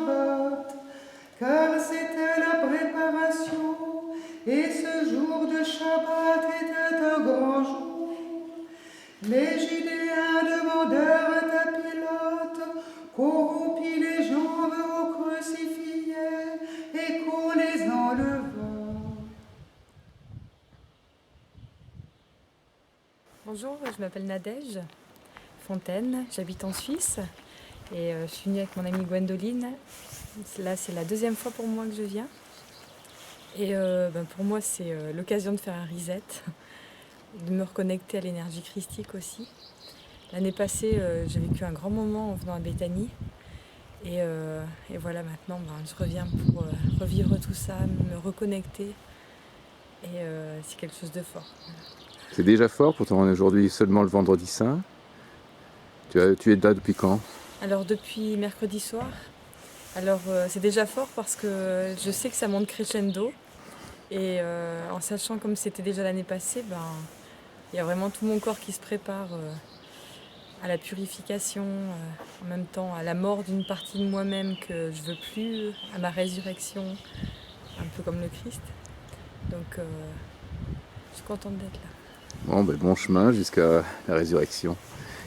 Shabbat, car c'était la préparation, et ce jour de Shabbat était un grand jour. Les Judéens demandèrent à Pilate qu'on rompît les jambes aux crucifiés et qu'on les enlevât. Bonjour, je m'appelle Nadège Fontaine, j'habite en Suisse et je suis venue avec mon amie Gwendoline. Là, c'est la deuxième fois pour moi que je viens. Et pour moi, c'est l'occasion de faire un reset, de me reconnecter à l'énergie christique aussi. L'année passée, j'ai vécu un grand moment en venant à Béthanie. Et voilà, maintenant, je reviens pour revivre tout ça, me reconnecter. Et c'est quelque chose de fort. C'est déjà fort, pourtant on est aujourd'hui seulement le vendredi saint. Tu es là depuis quand? Alors depuis mercredi soir. Alors c'est déjà fort parce que je sais que ça monte crescendo. Et en sachant comme c'était déjà l'année passée, il y a vraiment tout mon corps qui se prépare à la purification, en même temps à la mort d'une partie de moi-même que je veux plus, à ma résurrection, un peu comme le Christ. Donc je suis contente d'être là. Bon chemin jusqu'à la résurrection.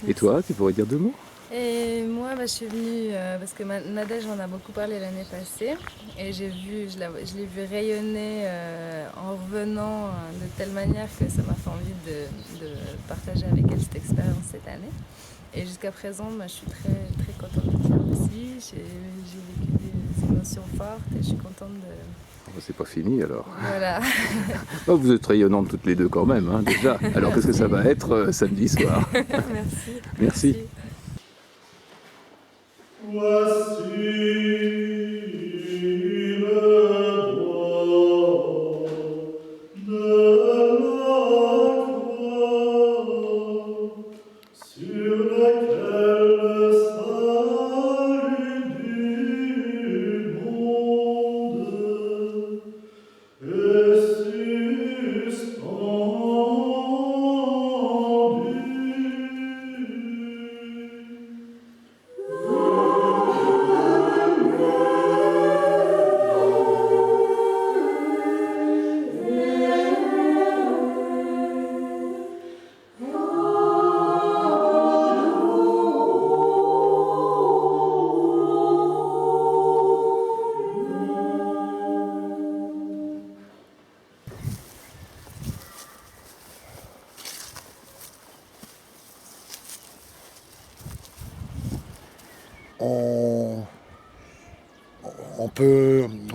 Merci. Et toi, tu pourrais dire deux mots? Et moi, je suis venue parce que Nadège en a beaucoup parlé l'année passée et je l'ai vu rayonner en revenant de telle manière que ça m'a fait envie de partager avec elle cette expérience cette année. Et jusqu'à présent, je suis très, très contente de venir aussi. J'ai vécu des émotions fortes et je suis contente de... C'est pas fini alors. Voilà. Oh, vous êtes rayonnantes toutes les deux quand même, hein, déjà. Alors qu'est-ce que ça va être samedi soir? Merci. Merci. Voici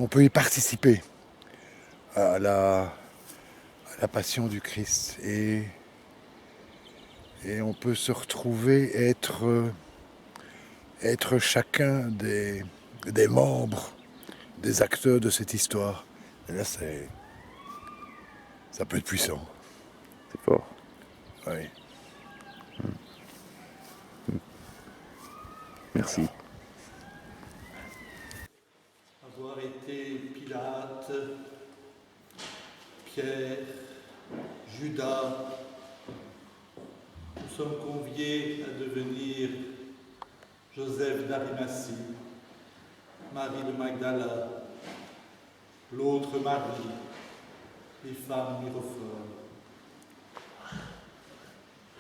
on peut y participer à la passion du Christ et on peut se retrouver être chacun des membres, des acteurs de cette histoire. Et là, ça peut être puissant. C'est fort. Oui. Merci. Avoir été Pilate, Pierre, Judas, nous sommes conviés à devenir Joseph d'Arimathie, Marie de Magdala, l'autre Marie, les femmes mirophores.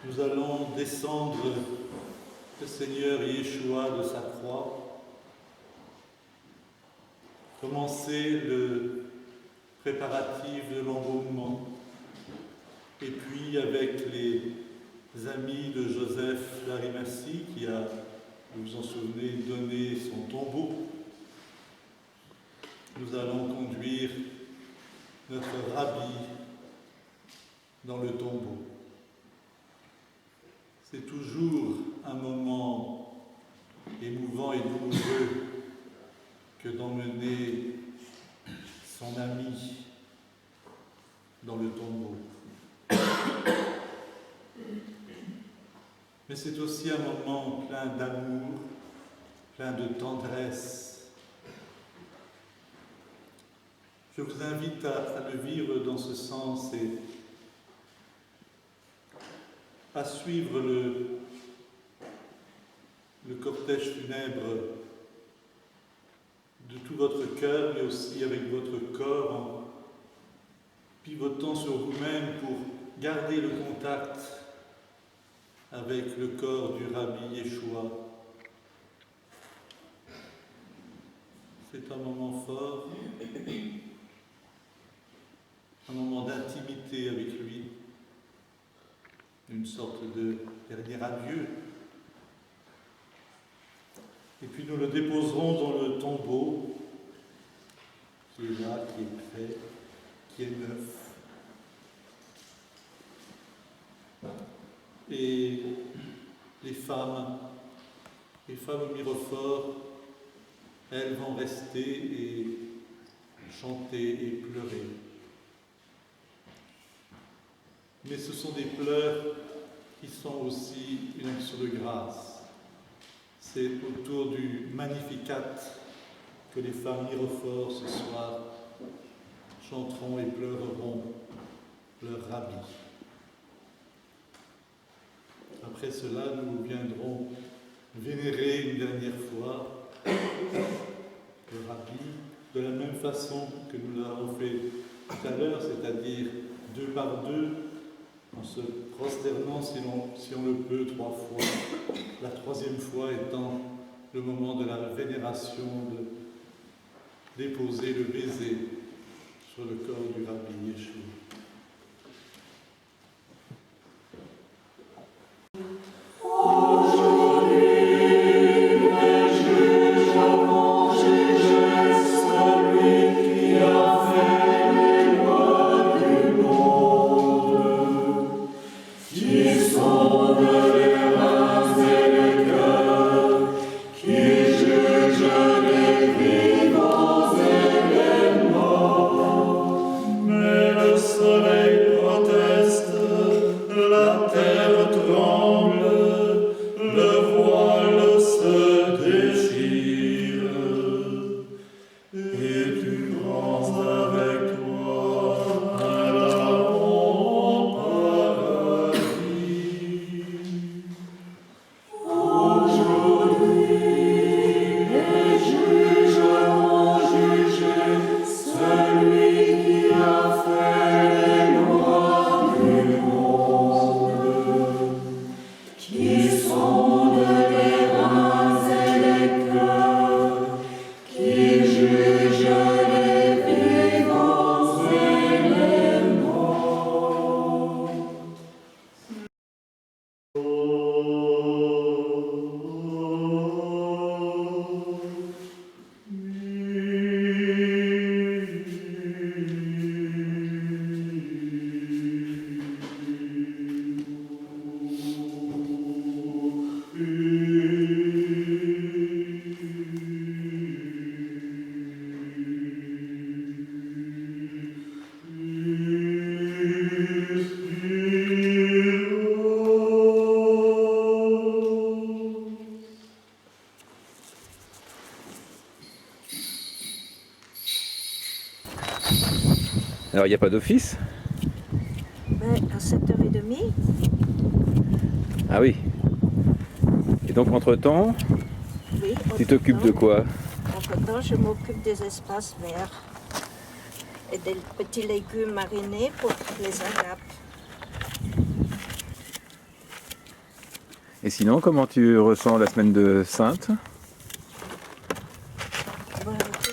Nous allons descendre le Seigneur Yeshua de sa croix, commencer le préparatif de l'embaumement, et puis avec les amis de Joseph d'Arimathie qui a, vous vous en souvenez, donné son tombeau, nous allons conduire notre rabbi dans le tombeau. C'est toujours un moment émouvant et douloureux que d'emmener son ami dans le tombeau. Mais c'est aussi un moment plein d'amour, plein de tendresse. Je vous invite à le vivre dans ce sens et à suivre le cortège funèbre de tout votre cœur, mais aussi avec votre corps, en pivotant sur vous-même pour garder le contact avec le corps du Rabbi Yeshua. C'est un moment fort, un moment d'intimité avec lui, une sorte de dernier adieu. Et puis nous le déposerons dans le tombeau qui est là, qui est prêt, qui est neuf. Et les femmes au Mirophore, elles vont rester et chanter et pleurer. Mais ce sont des pleurs qui sont aussi une action de grâce. C'est autour du Magnificat que les femmes Mirophore ce soir chanteront et pleureront leur Rabbi. Après cela, nous viendrons vénérer une dernière fois le Rabbi, de la même façon que nous l'avons fait tout à l'heure, c'est-à-dire 2 par 2, en se prosternant si on le peut 3 fois, la 3e fois étant le moment de la vénération, de déposer le baiser sur le corps du Rabbi Yeshua. Alors il n'y a pas d'office? À 7h30. Ah oui. Et donc entre-temps, Oui, tu t'occupes de quoi? Entre-temps, je m'occupe des espaces verts et des petits légumes marinés pour les agapes. Et sinon, comment tu ressens la semaine de Sainte?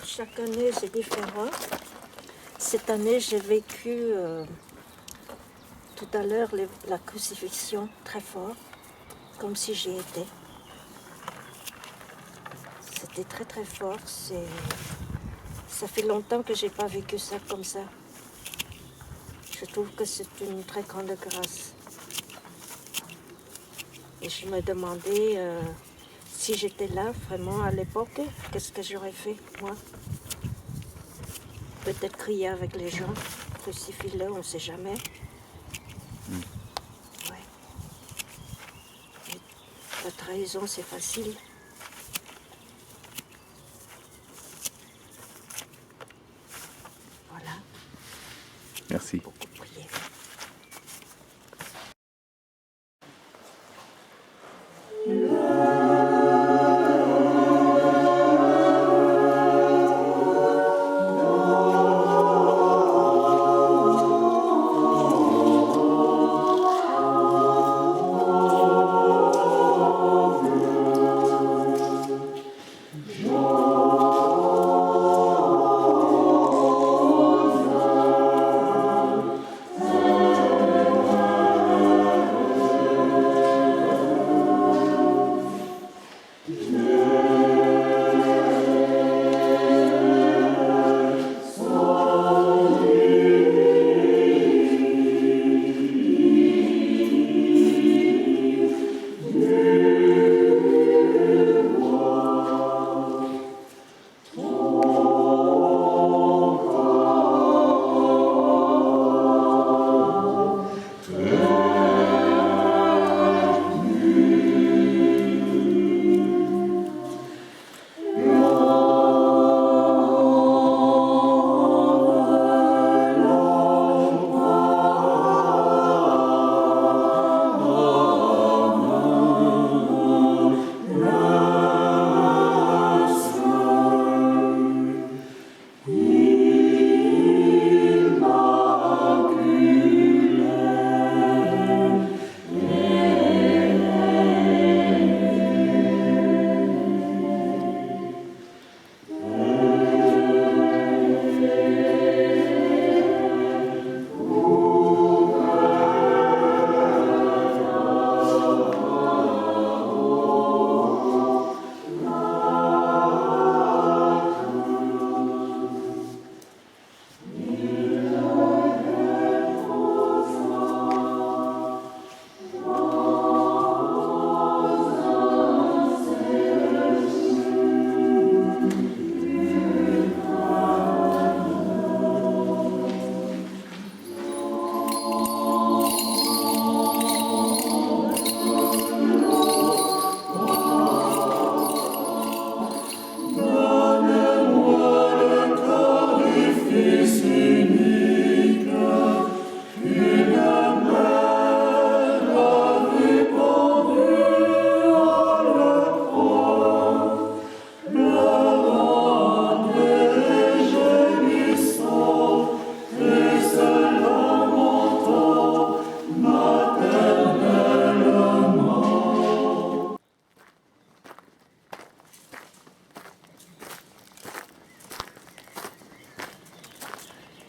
Chaque année, c'est différent. Cette année, j'ai vécu tout à l'heure la crucifixion très fort, comme si j'y étais. C'était très très fort. Ça fait longtemps que j'ai pas vécu ça comme ça. Je trouve que c'est une très grande grâce. Et je me demandais si j'étais là vraiment à l'époque, qu'est-ce que j'aurais fait moi? Peut-être crier avec les gens, crucifie-le, on ne sait jamais. Ouais. La trahison, c'est facile. Voilà. Merci. Beaucoup prier.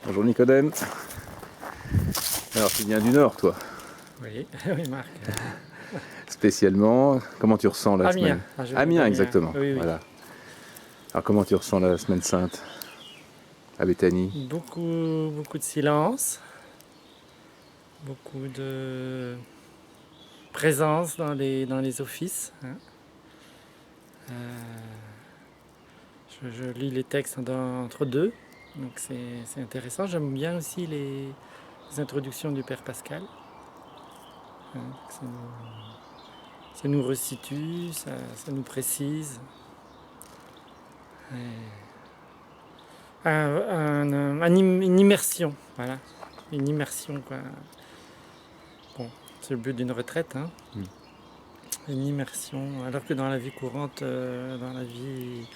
Bonjour Nicodème. Alors tu viens du Nord toi, Oui, oui Marc. spécialement. Comment tu ressens la Amiens. semaine Je viens Amiens, d'Amiens. exactement. Oui, oui. Voilà. Alors comment tu ressens la semaine sainte à Béthanie? Beaucoup de silence, beaucoup de présence dans les offices. Hein. Je lis les textes entre deux, donc c'est intéressant. J'aime bien aussi les introductions du Père Pascal. Hein, ça nous resitue, ça nous précise. Une immersion, voilà. Une immersion, quoi. Bon, c'est le but d'une retraite, hein. Une immersion, alors que dans la vie courante, dans la vie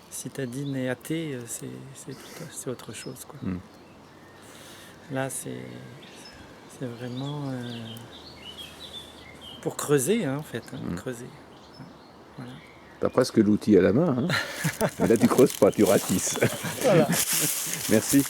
citadine et athée, c'est autre chose, quoi. Là, c'est vraiment pour creuser, hein, en fait, creuser. Voilà. T'as presque l'outil à la main, hein. Mais là tu creuses pas, tu ratisses. Voilà. Merci.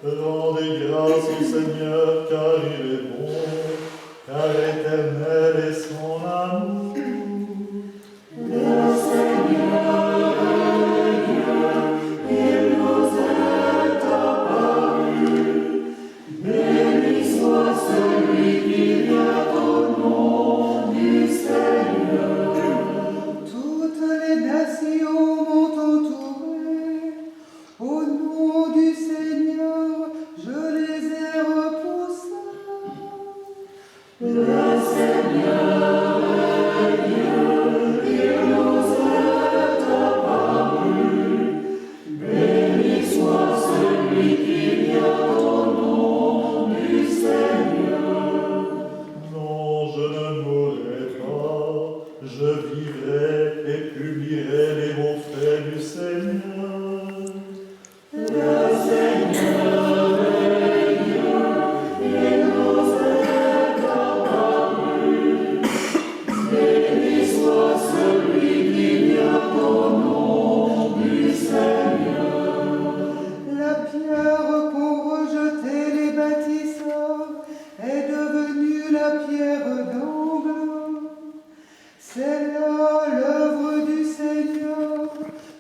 Rendez grâce au Seigneur, car il est bon, car éternel est son amour. Toutes les nations m'ont entouré. Au nom du Seigneur, je les ai repoussés. Non, je ne mourrai pas, je vivrai et publierai les bons faits du Seigneur. La pierre qu'ont rejetée les bâtisseurs est devenue la pierre d'angle. C'est là l'œuvre du Seigneur,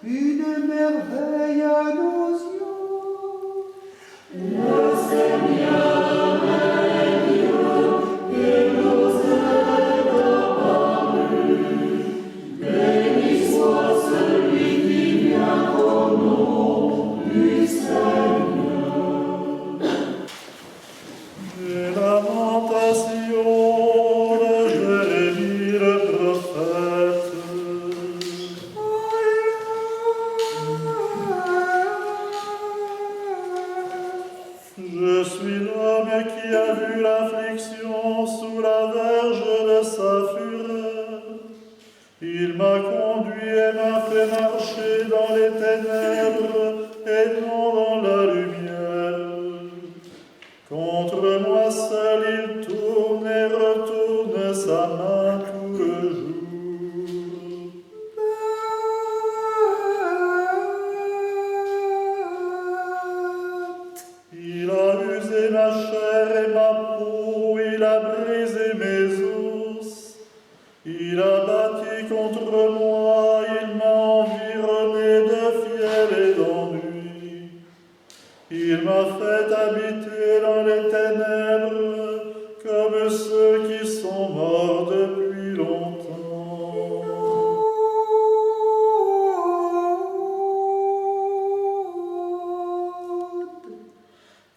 une merveille à nos yeux. Des lamentations de Jérémie le prophète. Je suis l'homme qui a vu l'affliction sous la verge de sa fureur. Il m'a conduit et m'a fait marcher dans les ténèbres et non dans la lumière. Contre moi seul il tourne et retourne sa main tout le jour. Il a usé ma chair et ma peau, il a brisé mes os. Il a bâti contre moi, il m'a environné de fiel et d'ennui. Il m'a fait habiter dans les ténèbres, comme ceux qui sont morts depuis longtemps.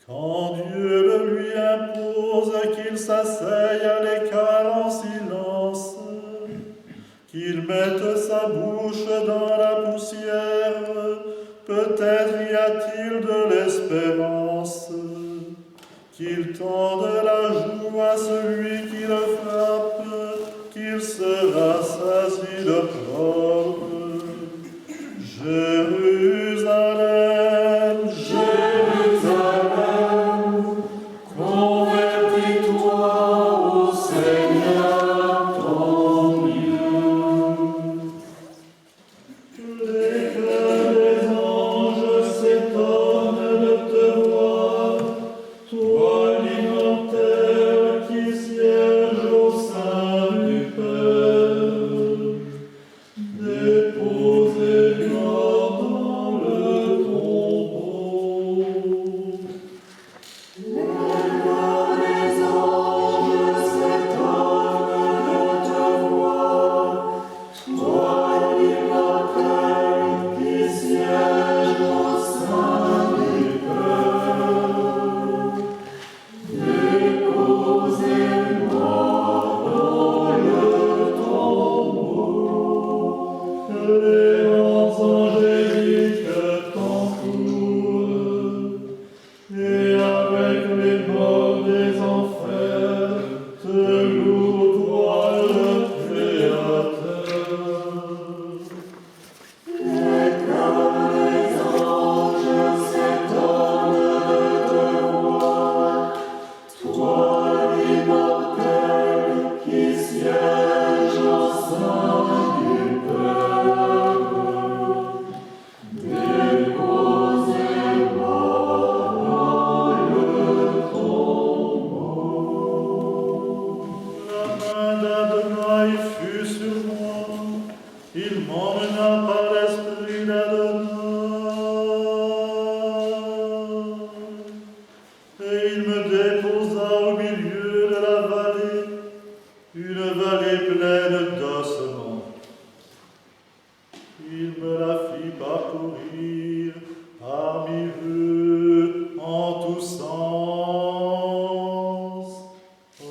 Quand Dieu le lui impose qu'il s'asseye à l'écart en silence, qu'il mette sa bouche dans la poussière, peut-être y a-t-il de l'espérance, qu'il tende la joue à celui qui le frappe, qu'il se rassasie de propre. Jérusalem, Jérusalem, convertis-toi au Seigneur ton Dieu. Les cœurs des anges s'étonnent de te voir, toi l'immortel qui siège au sein du Père. Déposé mort dans le tombeau. Les cœurs des anges s'étonnent de te voir, toi l'immortel qui siège au sein du Père. Déposé mort dans le tombeau. Les rangs angéliques t'entourent, et avec les morts des enfers te louent, toi le Créateur. Les cœurs des anges s'étonnent de te voir, toi l'immortel qui siège au sein du Père. Déposé mort dans le tombeau. La main d'Adonai fut sur moi, il m'emmena par l'esprit d'Adonai, et il me déposa au milieu de la vallée, une vallée pleine d'ossements. Il me la fit parcourir parmi eux en tous sens.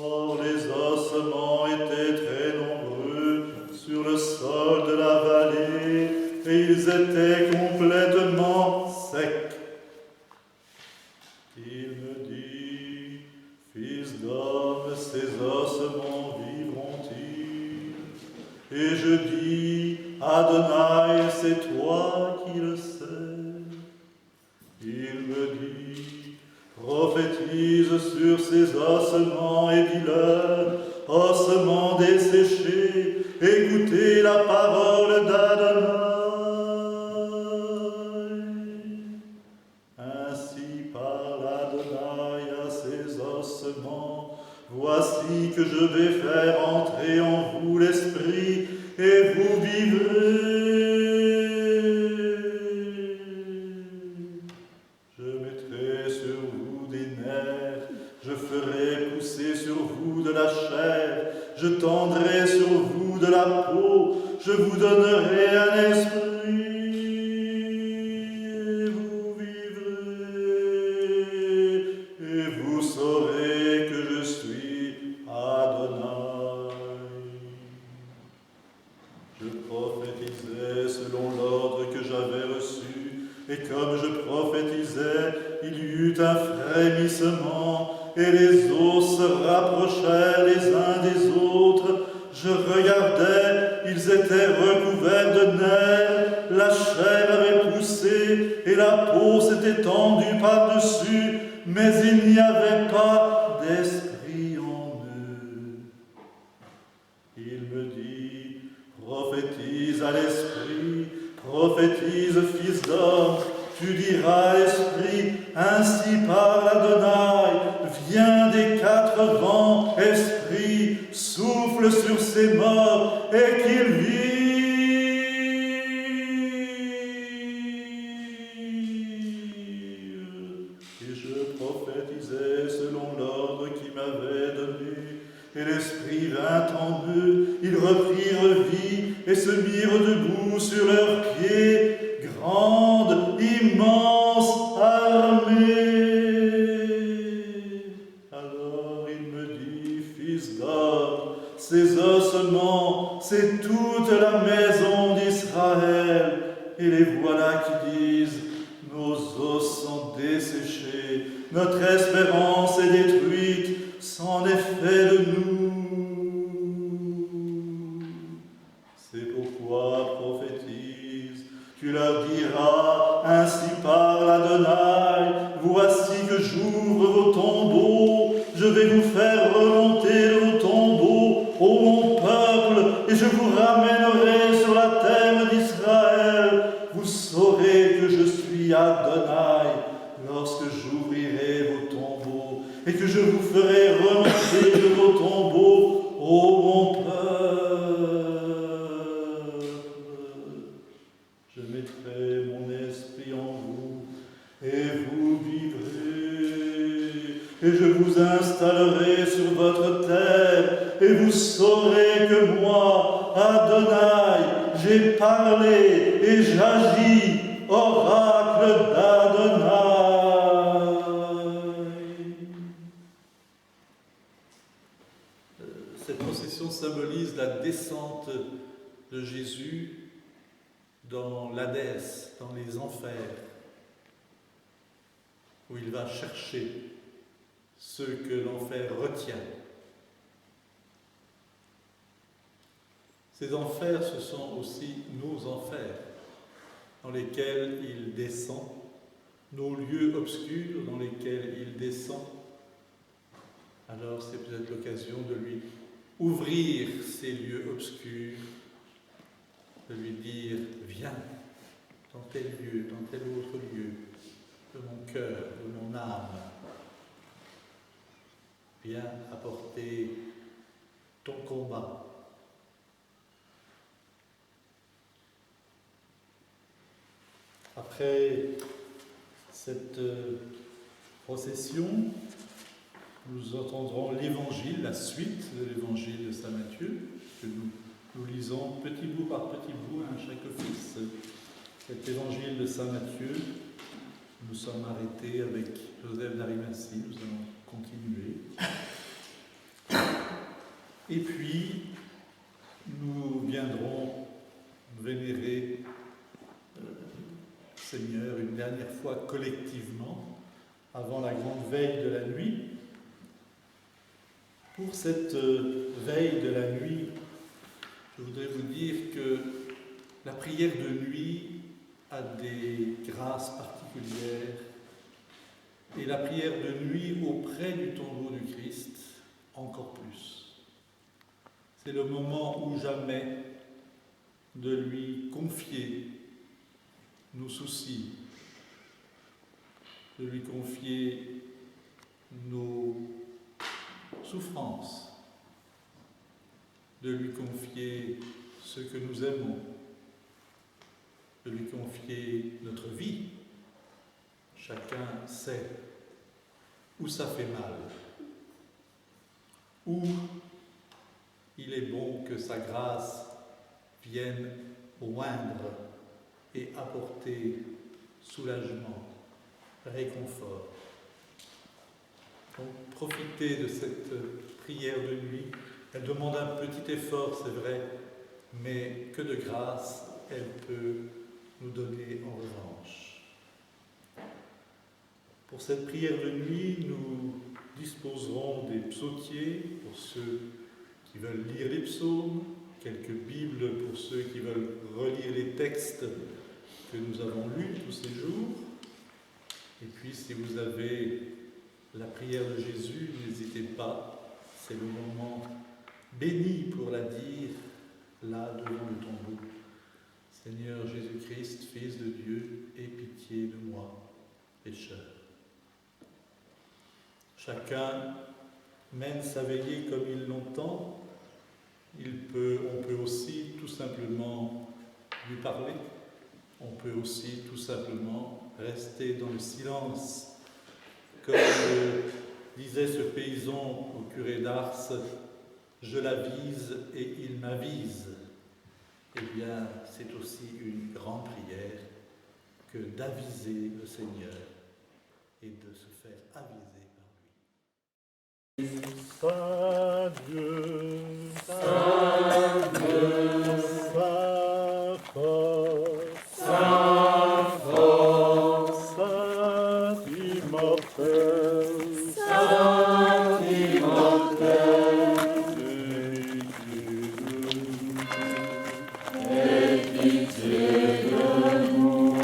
Or les ossements étaient très nombreux sur le sol de la vallée, et ils étaient complètement secs. Il me dit, Fils d'homme, ces ossements vivront-ils? Et je dis, Adonai, c'est toi qui le sais. Il me dit, prophétise sur ces ossements et dis-leur, ossements desséchés, écoutez la parole d'Adonai. Ainsi parle Adonai à ces ossements, voici que je vais faire entrer en vous l'esprit, et vous vivrez. Je mettrai sur vous des nerfs, je ferai pousser sur vous de la chair, je tendrai sur vous de la peau, je vous donnerai un esprit, et vous vivrez, et vous saurez que je suis Adonai. Je prophétisais selon l'ordre que j'avais reçu, et comme je prophétisais, il y eut un frémissement, et les os se rapprochèrent les uns des autres. Je regardais, ils étaient recouverts de nerfs, la chair avait poussé, et la peau s'était tendue par-dessus, mais il n'y avait pas d'esprit en eux. Il me dit, prophétise à l'esprit, prophétise, fils d'homme, tu diras à l'esprit, ainsi parle Adonai, viens des quatre vents, esprit, souffle sur ces morts, et qu'ils vivent. Et je prophétisais selon l'ordre qu'il m'avait donné, et l'esprit vint en eux, ils reprirent vie, et se mirent debout sur leurs pieds, grande, immense armée. Alors il me dit, fils d'homme, ces ossements, c'est toute la maison d'Israël, et les voilà qui disent, nos os sont desséchés, notre espérance est détruite, c'en est fait de nous. vais vous faire remonter de vos tombeaux, ô mon peuple, et je vous ramènerai sur la terre d'Israël. Vous saurez que je suis Adonai lorsque j'ouvrirai vos tombeaux et que je vous ferai remonter de vos tombeaux, ô mon peuple. Je mettrai mon esprit en vous et vous vivrez, et je vous installerai sur votre terre, et vous saurez que moi, Adonai, j'ai parlé et j'agis, oracle d'Adonai. Cette procession symbolise la descente de Jésus dans l'Hadès, dans les enfers, où il va chercher ceux que l'enfer retient. Ces enfers, ce sont aussi nos enfers, dans lesquels il descend, nos lieux obscurs dans lesquels il descend. Alors c'est peut-être l'occasion de lui ouvrir ces lieux obscurs, de lui dire « Viens dans tel lieu, dans tel autre lieu, de mon cœur, de mon âme. Viens apporter ton combat. » Après cette procession, nous entendrons l'évangile, la suite de l'évangile de saint Matthieu, que nous lisons petit bout par petit bout à chaque office. Cet évangile de saint Matthieu, nous sommes arrêtés avec Joseph d'Arimathie, nous allons continuer. Et puis, nous viendrons vénérer Seigneur une dernière fois collectivement, avant la grande veille de la nuit. Pour cette veille de la nuit, je voudrais vous dire que la prière de nuit a des grâces particulières et la prière de nuit auprès du tombeau du Christ encore plus. C'est le moment ou jamais de lui confier nos soucis, de lui confier nos souffrances, de lui confier ce que nous aimons, de lui confier notre vie. Chacun sait où ça fait mal, où il est bon que sa grâce vienne oindre et apporter soulagement, réconfort. Donc, profitez de cette prière de nuit. Elle demande un petit effort, c'est vrai, mais que de grâce elle peut nous donner en revanche. Pour cette prière de nuit, nous disposerons des psautiers pour ceux qui veulent lire les psaumes, quelques Bibles pour ceux qui veulent relire les textes que nous avons lus tous ces jours. Et puis, si vous avez la prière de Jésus, n'hésitez pas, c'est le moment béni pour la dire, là, devant le tombeau. Seigneur Jésus-Christ, Fils de Dieu, aie pitié de moi, pécheur. Chacun mène sa veillée comme il l'entend. On peut aussi tout simplement lui parler. On peut aussi tout simplement rester dans le silence. Comme disait ce paysan au curé d'Ars, « Je l'avise et il m'avise ». Eh bien, c'est aussi une grande prière que d'aviser le Seigneur et de se faire aviser par lui. Saint Dieu, Saint Dieu, Saint fort, Saint fort, Saint immortel, Saint immortel, aie pitié de nous.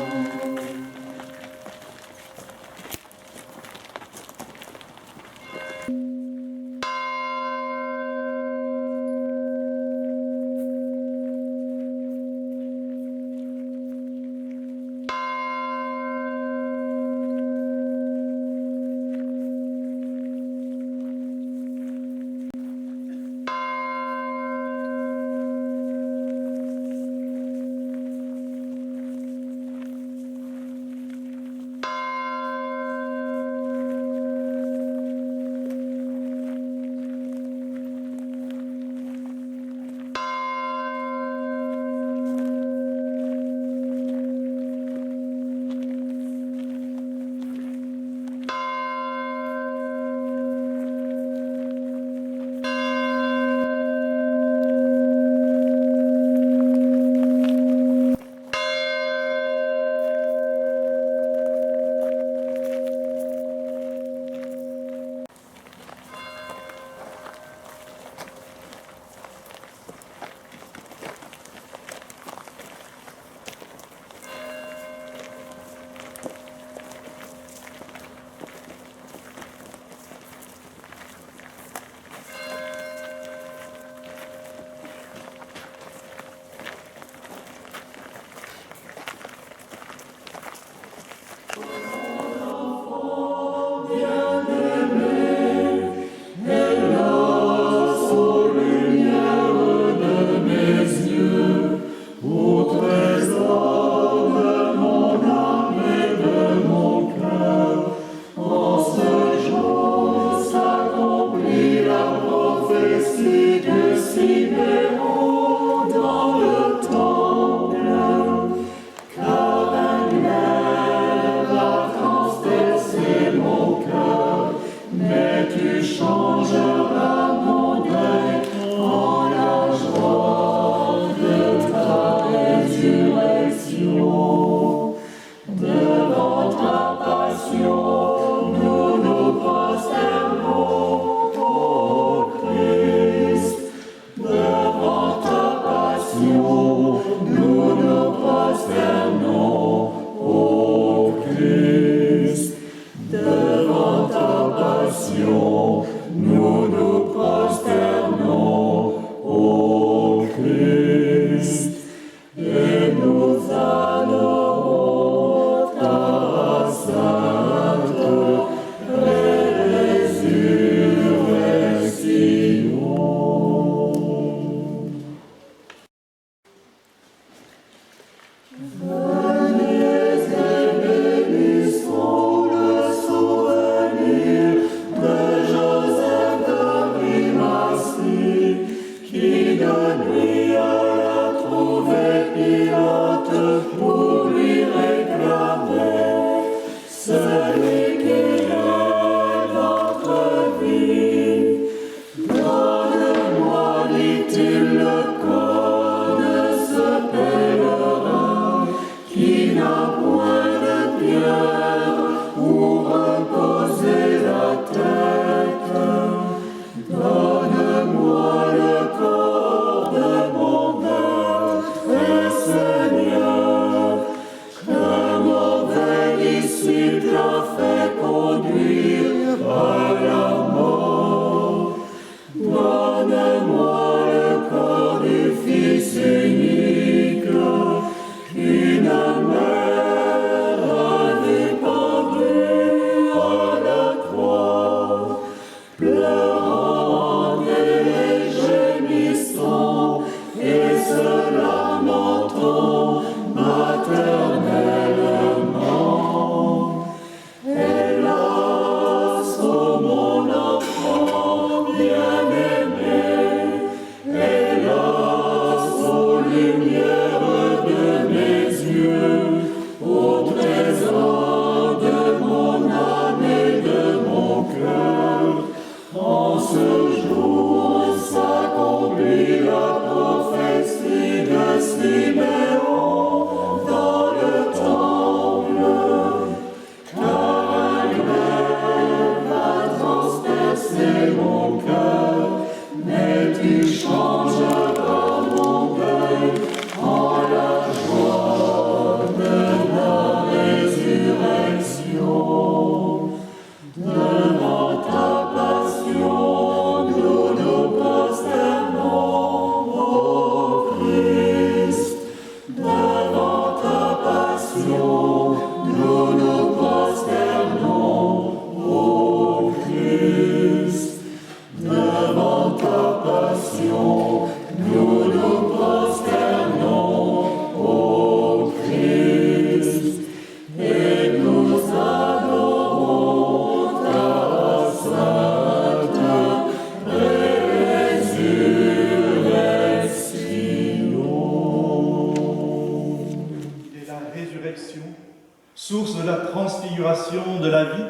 source de la transfiguration de la vie.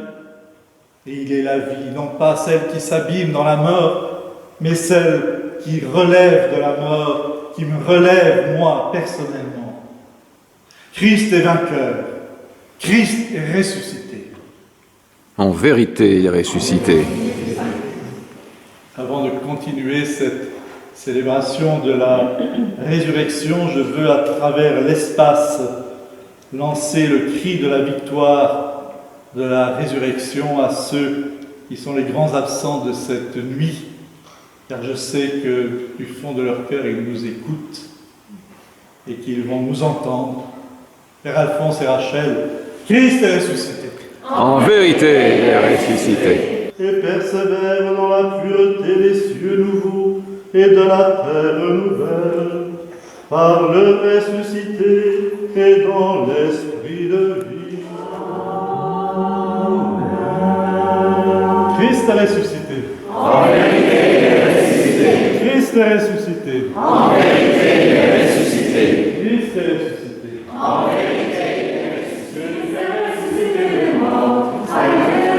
Et il est la vie, non pas celle qui s'abîme dans la mort, mais celle qui relève de la mort, qui me relève, moi, personnellement. Christ est vainqueur, Christ est ressuscité. En vérité, il est ressuscité. Avant de continuer cette célébration de la résurrection, je veux, à travers l'espace, lancer le cri de la victoire de la résurrection à ceux qui sont les grands absents de cette nuit, car je sais que du fond de leur cœur, ils nous écoutent et qu'ils vont nous entendre. Père Alphonse et Rachel, Christ est ressuscité. En vérité, il est ressuscité. Et persévère dans la pureté des cieux nouveaux et de la terre nouvelle, par le ressuscité et dans l'esprit de vie. Christ est ressuscité. En vérité, il est ressuscité. Christ est ressuscité. En vérité, il est ressuscité. Christ est ressuscité. En vérité, il est ressuscité. Christ est ressuscité des morts. Alléluia.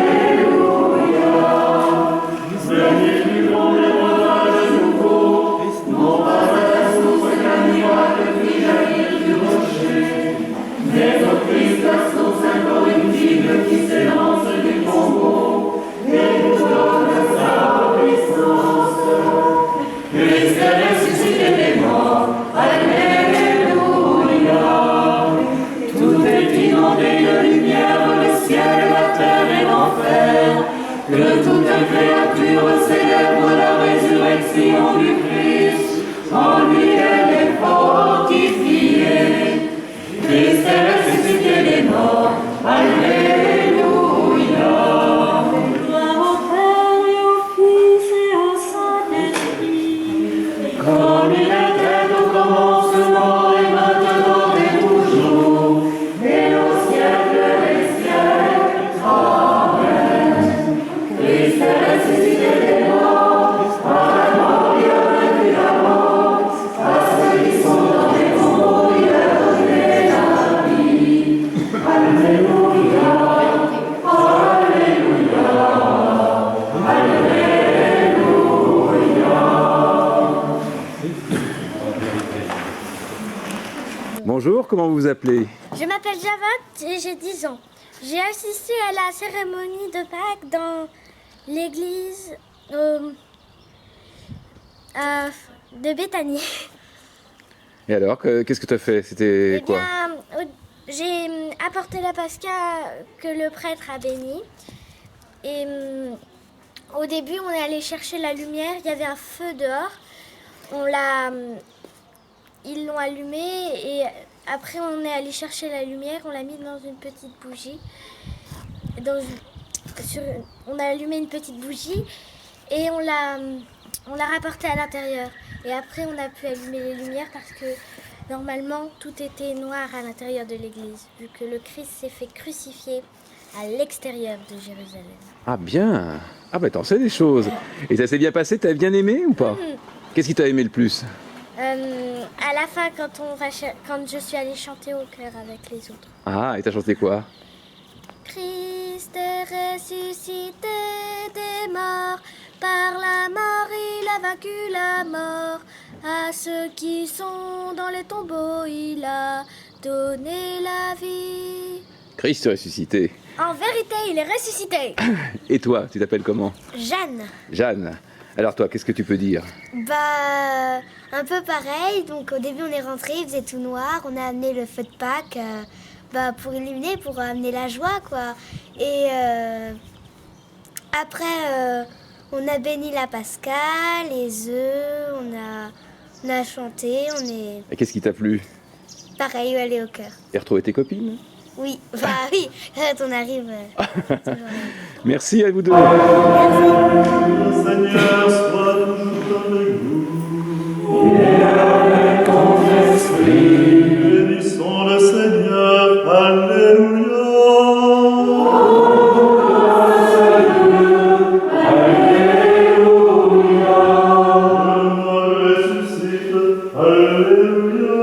Bonjour, comment vous vous appelez? Je m'appelle Javad et j'ai 10 ans. J'ai assisté à la cérémonie de Pâques dans l'église de Béthanie. Et alors, qu'est-ce que tu as fait? C'était Eh quoi? bien, j'ai apporté la pasca que le prêtre a bénie. Et au début, on est allé chercher la lumière. Il y avait un feu dehors. Ils l'ont allumé et après, on est allé chercher la lumière. On l'a mis dans une petite bougie. On a allumé une petite bougie et on l'a rapporté à l'intérieur. Et après, on a pu allumer les lumières parce que normalement, tout était noir à l'intérieur de l'église, vu que le Christ s'est fait crucifier à l'extérieur de Jérusalem. Ah bien. Ah bah t'en sais des choses. Et ça s'est bien passé, t'as bien aimé ou pas? Qu'est-ce qui t'a aimé le plus? À la fin, quand je suis allée chanter au chœur avec les autres. Ah, et t'as chanté quoi? Christ est ressuscité des morts, par la mort il a vaincu la mort. À ceux qui sont dans les tombeaux, il a donné la vie. Christ est ressuscité. En vérité, il est ressuscité. Et toi, tu t'appelles comment? Jeanne. Jeanne. Alors toi, qu'est-ce que tu peux dire? Un peu pareil. Donc au début, on est rentré, il faisait tout noir. On a amené le feu de Pâques pour illuminer, pour amener la joie, quoi. Et après, on a béni la Pasca, les œufs, on a chanté, Et qu'est-ce qui t'a plu? pareil, aller au cœur. Et retrouver tes copines? Oui, oui, quand on arrive. Merci à vous deux. Le Seigneur soit toujours avec vous. Et avec ton esprit. Bénissons le Seigneur. Alléluia. Le ressuscite. Alléluia.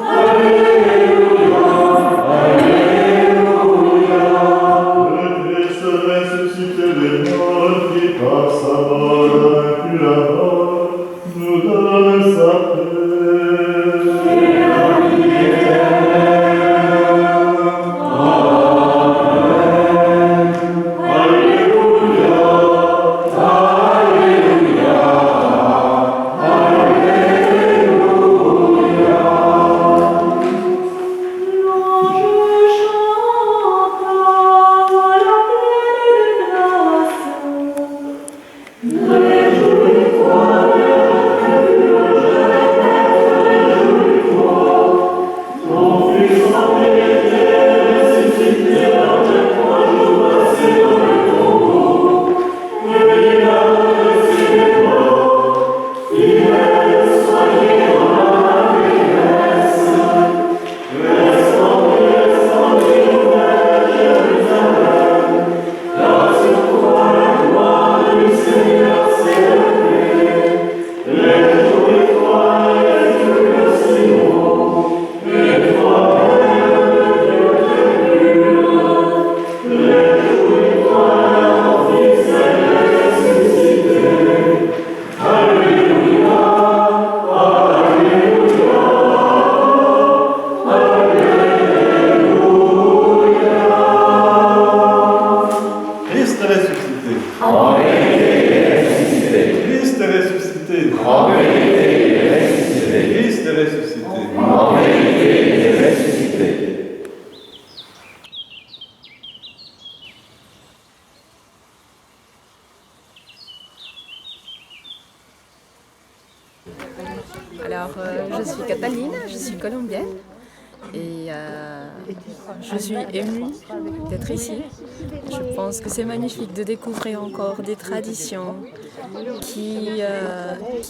Alléluia. Alors, je suis Cataline, je suis colombienne et je suis émue d'être ici. Je pense que c'est magnifique de découvrir encore des traditions qui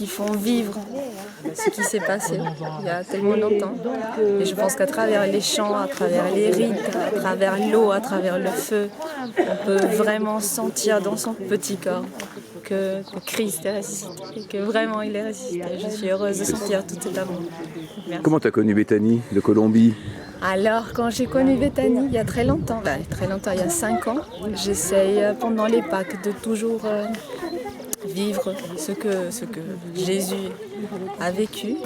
font vivre ce qui s'est passé il y a tellement longtemps. Et je pense qu'à travers les chants, à travers les rites, à travers l'eau, à travers le feu, on peut vraiment sentir dans son petit corps que Christ est ressuscité et que vraiment il est ressuscité. Je suis heureuse de sentir tout cet amour. Merci. Comment tu as connu Béthanie de Colombie? Alors, quand j'ai connu Béthanie, il y a très longtemps, il y a 5 ans, j'essaye pendant les Pâques de toujours vivre ce que Jésus a vécu.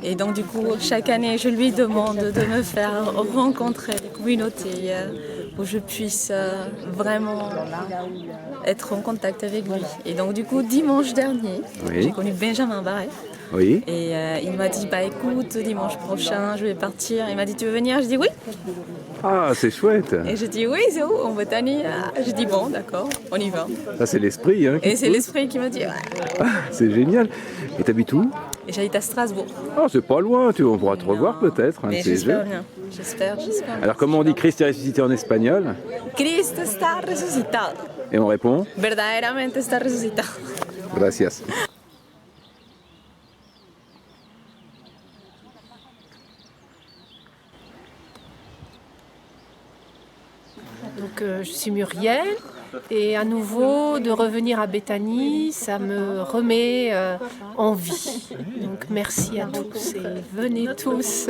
Et donc, du coup, chaque année, je lui demande de me faire rencontrer des communautés où je puisse vraiment être en contact avec lui. Et donc, du coup, dimanche dernier, j'ai connu Benjamin Barret. Oui. Et il m'a dit, écoute, dimanche prochain, je vais partir. Il m'a dit, tu veux venir? Je dis oui. Ah, c'est chouette. Et je dis oui, c'est où? En Béthanie. Je dis bon, d'accord, on y va. Ça, c'est l'esprit. Hein, et c'est l'esprit qui m'a dit ouais. Ah, c'est génial. Et t'habites où? Et j'habite à Strasbourg. Ah, c'est pas loin, on pourra te revoir peut-être. Mais j'espère bien. J'espère. Alors, comment on dit Christ est ressuscité en espagnol? Cristo está resucitado. Et on répond? Verdaderamente está resucitado. Gracias. Donc je suis Muriel et à nouveau de revenir à Béthanie, ça me remet en vie. Donc merci à tous et venez tous.